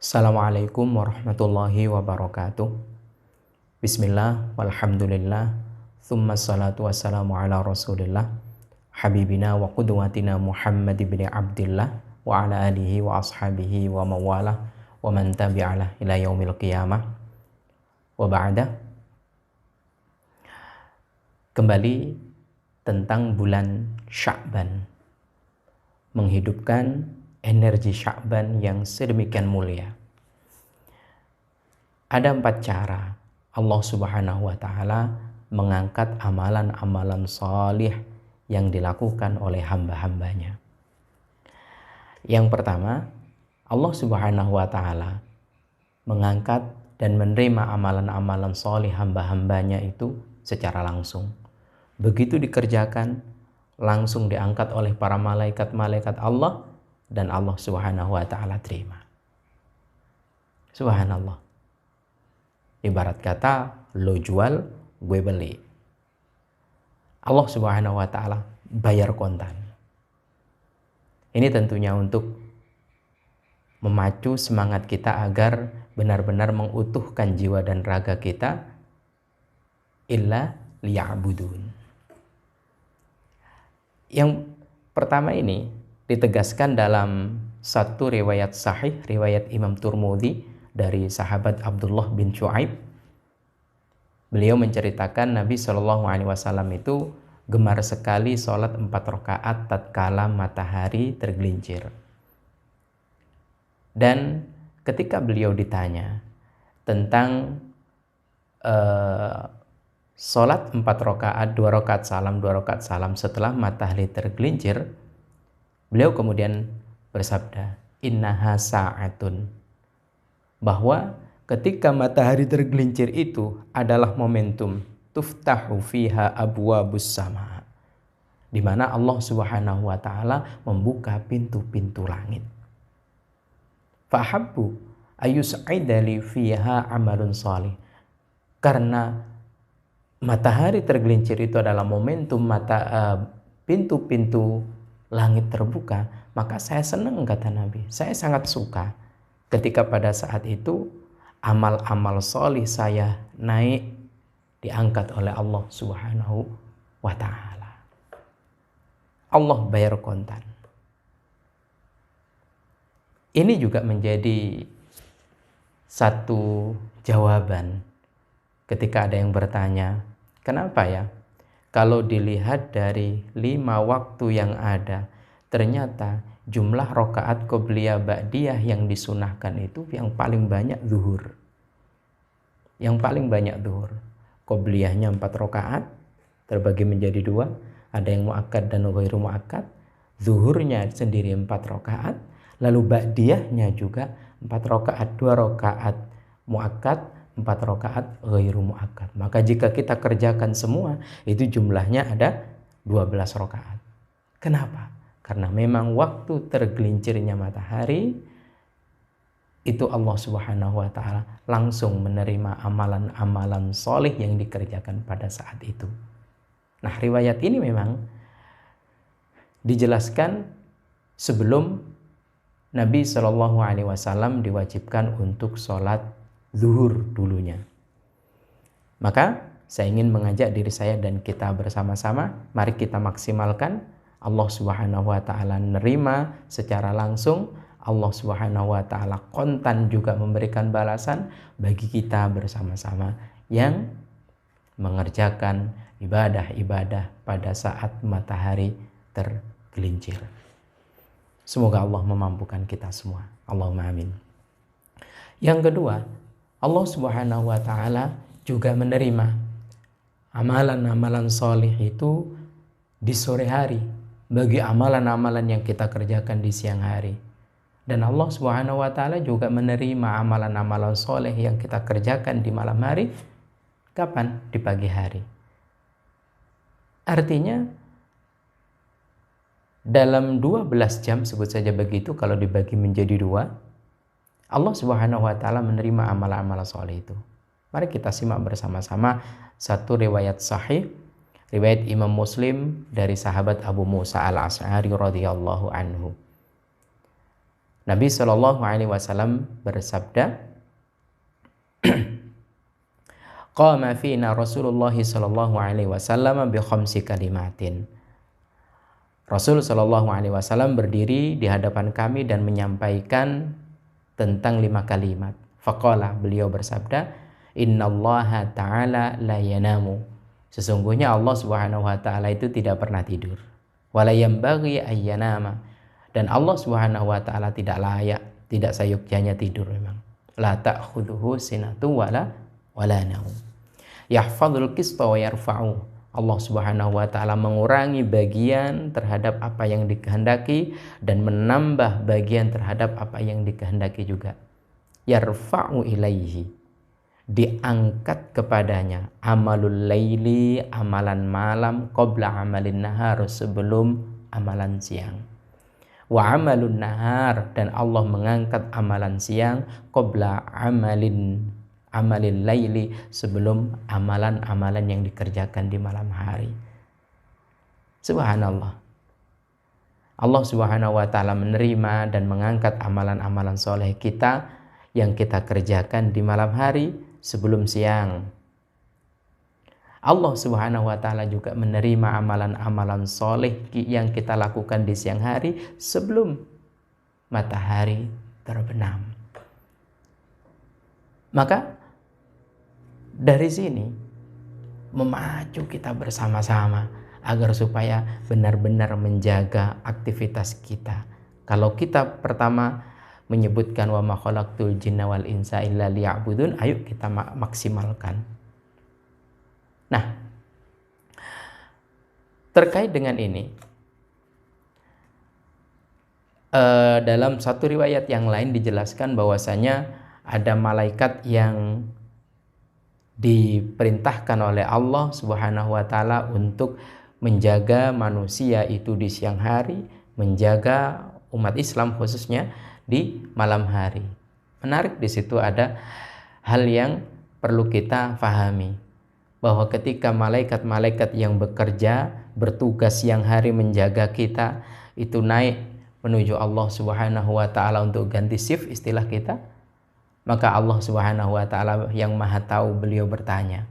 Assalamualaikum warahmatullahi wabarakatuh. Bismillah, walhamdulillah, thumma salatu wassalamu ala rasulillah, habibina wa qudwatina Muhammad ibn Abdillah, wa ala alihi wa ashabihi wa mawalah, wa man tabi'alah ila yaumil qiyamah, wa ba'da. Kembali tentang bulan Sya'ban, menghidupkan energi Sya'ban yang sedemikian mulia. Ada 4 cara Allah Subhanahu wa Ta'ala mengangkat amalan-amalan salih yang dilakukan oleh hamba-hambanya. Yang pertama, Allah Subhanahu wa Ta'ala mengangkat dan menerima amalan-amalan salih hamba-hambanya itu secara langsung. Begitu dikerjakan, langsung diangkat oleh para malaikat-malaikat Allah, dan Allah Subhanahu wa Ta'ala terima. Subhanallah. Ibarat kata, lo jual, gue beli. Allah Subhanahu wa Ta'ala bayar kontan. Ini tentunya untuk memacu semangat kita agar benar-benar mengutuhkan jiwa dan raga kita illa liya'budun. Yang pertama ini ditegaskan dalam satu riwayat sahih, riwayat Imam Turmudi dari sahabat Abdullah bin Shu'aib. Beliau menceritakan Nabi SAW itu gemar sekali sholat 4 rakaat tatkala matahari tergelincir. Dan ketika beliau ditanya tentang sholat 4 rakaat, 2 rakaat salam setelah matahari tergelincir, beliau kemudian bersabda, innaha sa'atun, bahwa ketika matahari tergelincir itu adalah momentum tuftahu fiha abwabus sama, di mana Allah Subhanahu wa Ta'ala membuka pintu-pintu langit. Fahabbu ayus'idali fiha amalun salih, karena matahari tergelincir itu adalah momentum pintu-pintu langit terbuka, maka saya senang, kata Nabi. Saya sangat suka ketika pada saat itu amal-amal solih saya naik, diangkat oleh Allah Subhanahu wa Ta'ala. Allah bayar kontan. Ini juga menjadi satu jawaban ketika ada yang bertanya, kenapa ya kalau dilihat dari 5 waktu yang ada, ternyata jumlah rakaat qobliyah ba'diyah yang disunahkan itu yang paling banyak zuhur. Yang paling banyak zuhur. Qobliyahnya 4 rakaat terbagi menjadi 2, ada yang muakkad dan ghairu muakkad. Zuhurnya sendiri 4 rakaat, lalu ba'diyahnya juga 4 rakaat, 2 rakaat muakkad, 4 rakaat ghairu muakkad. Maka jika kita kerjakan semua, itu jumlahnya ada 12 rakaat. Kenapa? Karena memang waktu tergelincirnya matahari itu Allah Subhanahu wa Ta'ala langsung menerima amalan-amalan soleh yang dikerjakan pada saat itu. Nah, riwayat ini memang dijelaskan sebelum Nabi SAW diwajibkan untuk sholat zuhur dulunya. Maka saya ingin mengajak diri saya dan kita bersama-sama, mari kita maksimalkan. Allah Subhanahu wa Ta'ala nerima secara langsung, Allah Subhanahu wa Ta'ala kontan juga memberikan balasan bagi kita bersama-sama yang mengerjakan ibadah-ibadah pada saat matahari tergelincir. Semoga Allah memampukan kita semua. Allahumma amin. Yang kedua, Allah Subhanahu wa Ta'ala juga menerima amalan-amalan soleh itu di sore hari bagi amalan-amalan yang kita kerjakan di siang hari. Dan Allah Subhanahu wa Ta'ala juga menerima amalan-amalan soleh yang kita kerjakan di malam hari. Kapan? Di pagi hari. Artinya dalam 12 jam, sebut saja begitu, kalau dibagi menjadi 2, Allah Subhanahu wa Ta'ala menerima amalan-amalan soleh itu. Mari kita simak bersama-sama satu riwayat sahih, riwayat Imam Muslim dari sahabat Abu Musa al-Asy'ari radhiyallahu anhu. Nabi Shallallahu Alaihi Wasallam bersabda, qama fina Rasulullah Shallallahu Alaihi Wasallam bi khamsi kalimatin. Rasul Shallallahu Alaihi Wasallam berdiri di hadapan kami dan menyampaikan tentang 5 kalimat. Faqala, beliau bersabda, innallaha ta'ala la yanamu. Sesungguhnya Allah Subhanahu wa taala itu tidak pernah tidur. Wala yambaghi ayyanama. Dan Allah Subhanahu wa taala tidak layak, tidak sayukyanya tidur memang. La ta'khudhuhu sinatu wala naum. Yahfadzul qista wa yarfa'u. Allah Subhanahu wa taala mengurangi bagian terhadap apa yang dikehendaki dan menambah bagian terhadap apa yang dikehendaki juga. Yarfa'u ilaihi, diangkat kepadanya amalul laili, amalan malam, qabla amalin nahar, sebelum amalan siang. Wa amalun nahar, dan Allah mengangkat amalan siang, qabla amalil laili, sebelum amalan-amalan yang dikerjakan di malam hari. Subhanallah. Allah Subhanahu wa taala menerima dan mengangkat amalan-amalan soleh kita yang kita kerjakan di malam hari sebelum siang. Allah Subhanahu wa taala juga menerima amalan-amalan soleh yang kita lakukan di siang hari sebelum matahari terbenam. Maka dari sini memacu kita bersama-sama agar supaya benar-benar menjaga aktivitas kita. Kalau kita pertama menyebutkan wa ma khalaqtul jinna wal insa illa liya'budun, ayo kita maksimalkan. Nah, terkait dengan ini, dalam satu riwayat yang lain dijelaskan bahwasanya ada malaikat yang diperintahkan oleh Allah Subhanahu wa taala untuk menjaga manusia itu di siang hari, menjaga umat Islam khususnya di malam hari. Menarik, di situ ada hal yang perlu kita fahami, bahwa ketika malaikat-malaikat yang bekerja bertugas siang hari menjaga kita itu naik menuju Allah Subhanahu wa taala untuk ganti shift istilah kita, maka Allah Subhanahu wa taala yang Maha Tahu, beliau bertanya,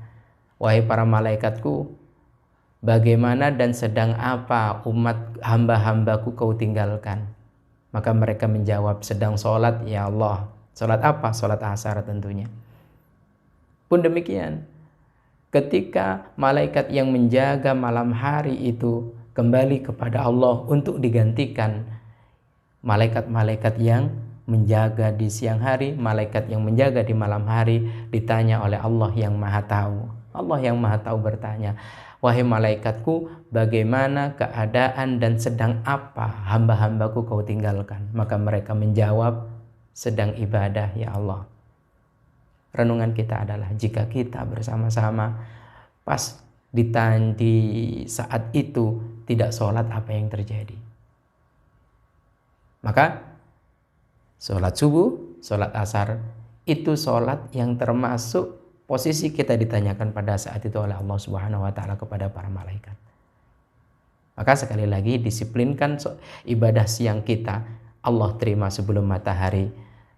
wahai para malaikatku, bagaimana dan sedang apa umat hamba-hambaku kau tinggalkan? Maka mereka menjawab, sedang sholat ya Allah. Sholat apa? Sholat asar tentunya. Pun demikian, ketika malaikat yang menjaga malam hari itu kembali kepada Allah untuk digantikan malaikat-malaikat yang menjaga di siang hari, malaikat yang menjaga di malam hari, ditanya oleh Allah yang Maha Tahu. Allah yang Maha Tahu bertanya, wahai malaikatku, bagaimana keadaan dan sedang apa hamba-hambaku kau tinggalkan? Maka mereka menjawab, sedang ibadah ya Allah. Renungan kita adalah, jika kita bersama-sama pas di saat itu tidak sholat, apa yang terjadi? Maka sholat subuh, sholat asar, itu sholat yang termasuk posisi kita ditanyakan pada saat itu oleh Allah Subhanahu wa taala kepada para malaikat. Maka sekali lagi, disiplinkan ibadah siang kita, Allah terima sebelum matahari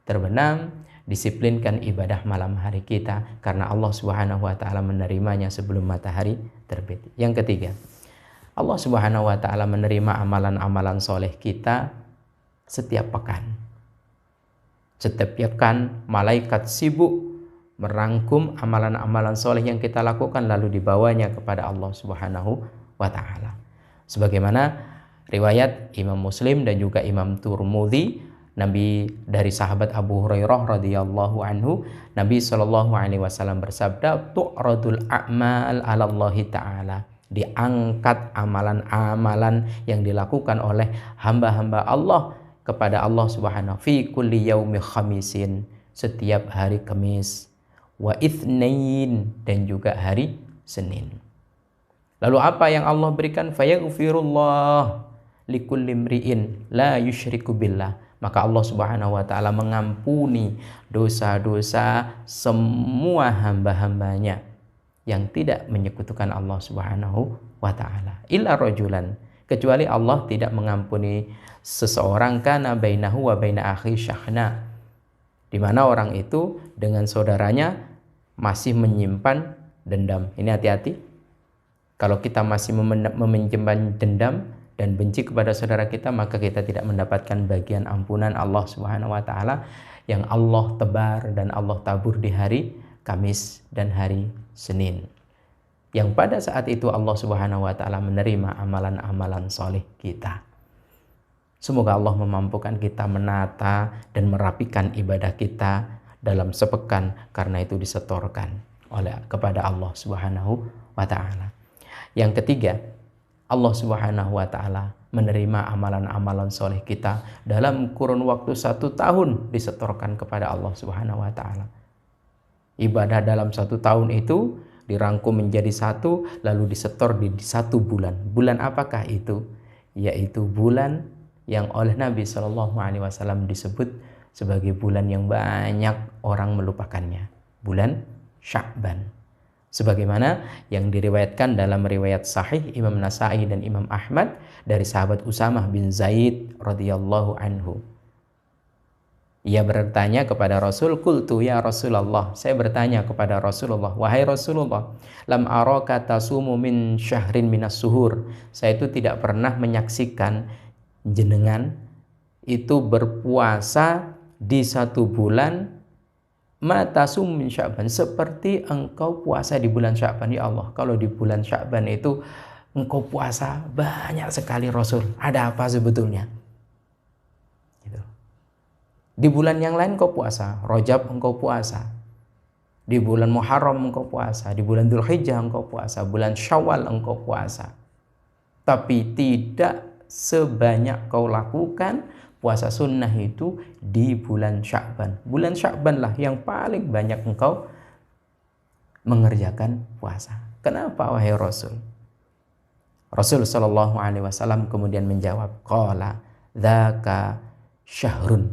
terbenam. Disiplinkan ibadah malam hari kita, karena Allah Subhanahu wa taala menerimanya sebelum matahari terbit. Yang ketiga, Allah Subhanahu wa taala menerima amalan-amalan soleh kita setiap pekan. Setiap pekan malaikat sibuk merangkum amalan-amalan soleh yang kita lakukan, lalu dibawanya kepada Allah Subhanahu wa taala. Sebagaimana riwayat Imam Muslim dan juga Imam Tirmidzi, Nabi dari sahabat Abu Hurairah radhiyallahu anhu, Nabi sallallahu alaihi wasallam bersabda, tu'radul a'mal 'ala Allah taala. Diangkat amalan-amalan yang dilakukan oleh hamba-hamba Allah kepada Allah Subhanahu fi kulli yaumi khamisin, setiap hari Kamis, wa itsnain, dan juga hari Senin. Lalu apa yang Allah berikan? Fayaghfirullah likulli imri'in la yusyriku billah. Maka Allah Subhanahu wa taala mengampuni dosa-dosa semua hamba-hambanya yang tidak menyekutukan Allah Subhanahu wa taala. Illa rajulan, kecuali Allah tidak mengampuni seseorang kana bainahu wa baina akhi syahna, di mana orang itu dengan saudaranya masih menyimpan dendam. Ini hati-hati. Kalau kita masih menyimpan dendam dan benci kepada saudara kita, maka kita tidak mendapatkan bagian ampunan Allah Subhanahu wa taala yang Allah tebar dan Allah tabur di hari Kamis dan hari Senin. Yang pada saat itu Allah Subhanahu wa taala menerima amalan-amalan soleh kita. Semoga Allah memampukan kita menata dan merapikan ibadah kita dalam sepekan, karena itu disetorkan kepada Allah Subhanahu wa taala. Yang ketiga, Allah Subhanahu wa taala menerima amalan-amalan soleh kita dalam kurun waktu 1 tahun, disetorkan kepada Allah Subhanahu wa taala. Ibadah dalam 1 tahun itu dirangkum menjadi 1, lalu disetor di 1 bulan. Bulan apakah itu? Yaitu bulan yang oleh Nabi Shallallahu Alaihi Wasallam disebut sebagai bulan yang banyak orang melupakannya, bulan Sya'ban. Sebagaimana yang diriwayatkan dalam riwayat sahih Imam Nasa'i dan Imam Ahmad dari sahabat Usamah bin Zaid radhiyallahu anhu. Ia bertanya kepada Rasul, "Qultu ya Rasulullah," saya bertanya kepada Rasulullah, "Wahai Rasulullah, lam araka tasumu min syahrin minas suhur." Saya itu tidak pernah menyaksikan jenengan itu berpuasa di 1 bulan matasum min Sya'ban, seperti engkau puasa di bulan Sya'ban. Ya Allah, kalau di bulan Sya'ban itu engkau puasa banyak sekali Rasul, ada apa sebetulnya? Gitu. Di bulan yang lain engkau puasa, Rajab engkau puasa, di bulan Muharram engkau puasa, di bulan Dzulhijjah engkau puasa, bulan Syawal engkau puasa, tapi tidak sebanyak kau lakukan puasa sunnah itu di bulan Sya'ban. Bulan Sya'ban lah yang paling banyak engkau mengerjakan puasa. Kenapa wahai Rasul? Rasul sallallahu alaihi wasallam kemudian menjawab, qala dzaka syahrun.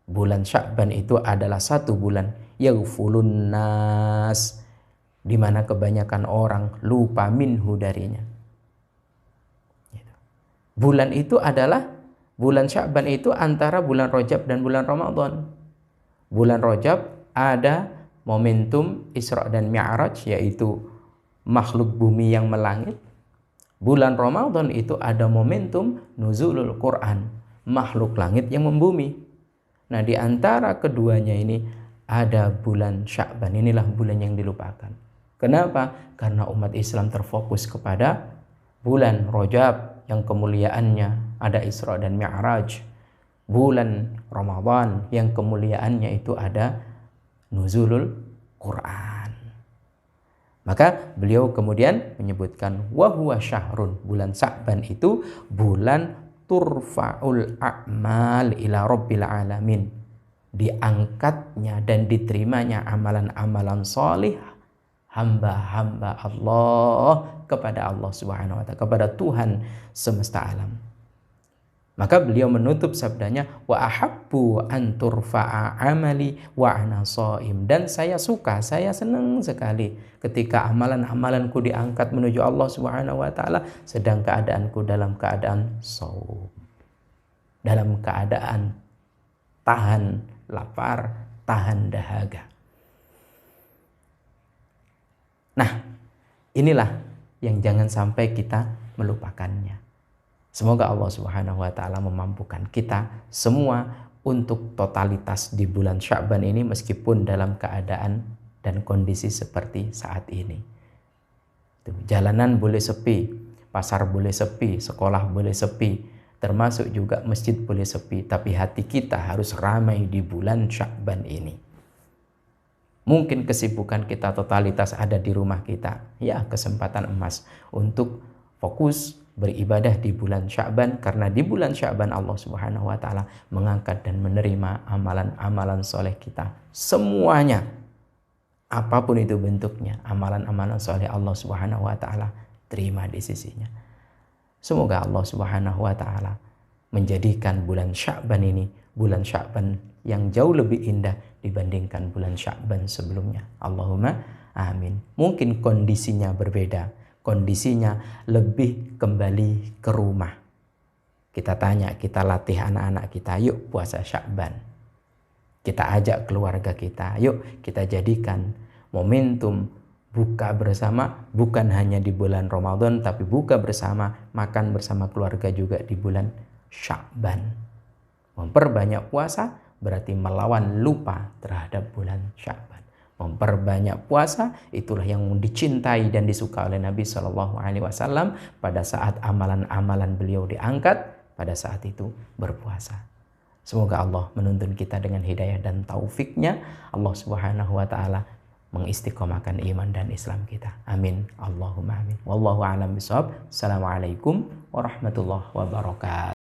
Bulan Sya'ban itu adalah 1 bulan yaghfulun nas, di mana kebanyakan orang lupa minhu darinya. Bulan itu adalah bulan Sya'ban itu antara bulan Rajab dan bulan Ramadan. Bulan Rajab ada momentum Isra dan Mi'raj, yaitu makhluk bumi yang melangit. Bulan Ramadan itu ada momentum nuzulul Quran, makhluk langit yang membumi. Nah, di antara keduanya ini ada bulan Sya'ban. Inilah bulan yang dilupakan. Kenapa? Karena umat Islam terfokus kepada bulan Rajab yang kemuliaannya ada Isra dan Mi'raj, bulan Ramadan yang kemuliaannya itu ada nuzulul Quran. Maka beliau kemudian menyebutkan wa huwa syahrun, bulan Sya'ban itu bulan turfa'ul a'mal ila rabbil alamin, diangkatnya dan diterimanya amalan-amalan salih hamba-hamba Allah kepada Allah Subhanahu wa taala, kepada Tuhan semesta alam. Maka beliau menutup sabdanya, wa ahabbu an turfa'a amali wa ana shaim, dan saya suka, saya senang sekali ketika amalan-amalanku diangkat menuju Allah Subhanahu wa taala sedang keadaanku dalam keadaan shaum, dalam keadaan tahan lapar, tahan dahaga. Nah, inilah yang jangan sampai kita melupakannya. Semoga Allah Subhanahu wa taala memampukan kita semua untuk totalitas di bulan Sya'ban ini, meskipun dalam keadaan dan kondisi seperti saat ini. Jalanan boleh sepi, pasar boleh sepi, sekolah boleh sepi, termasuk juga masjid boleh sepi, tapi hati kita harus ramai di bulan Sya'ban ini. Mungkin kesibukan kita totalitas ada di rumah kita. Ya, kesempatan emas untuk fokus beribadah di bulan Sya'ban, karena di bulan Sya'ban Allah Subhanahu wa taala mengangkat dan menerima amalan-amalan soleh kita semuanya. Apapun itu bentuknya, amalan-amalan soleh Allah Subhanahu wa taala terima di sisinya. Semoga Allah Subhanahu wa taala menjadikan bulan Sya'ban ini bulan Sya'ban yang jauh lebih indah dibandingkan bulan Sya'ban sebelumnya. Allahumma amin. Mungkin kondisinya berbeda, kondisinya lebih kembali ke rumah. Kita tanya, kita latih anak-anak kita, yuk puasa Sya'ban. Kita ajak keluarga kita, yuk kita jadikan momentum buka bersama bukan hanya di bulan Ramadan, tapi buka bersama, makan bersama keluarga juga di bulan Sya'ban. Memperbanyak puasa berarti melawan lupa terhadap bulan Sya'ban. Memperbanyak puasa itulah yang dicintai dan disuka oleh Nabi Shallallahu Alaihi Wasallam. Pada saat amalan-amalan beliau diangkat, pada saat itu berpuasa. Semoga Allah menuntun kita dengan hidayah dan taufiknya. Allah Subhanahu Wa Taala mengistiqomahkan iman dan Islam kita. Amin. Allahumma amin. Wallahu a'lam bishawab. Assalamualaikum warahmatullahi wabarakatuh.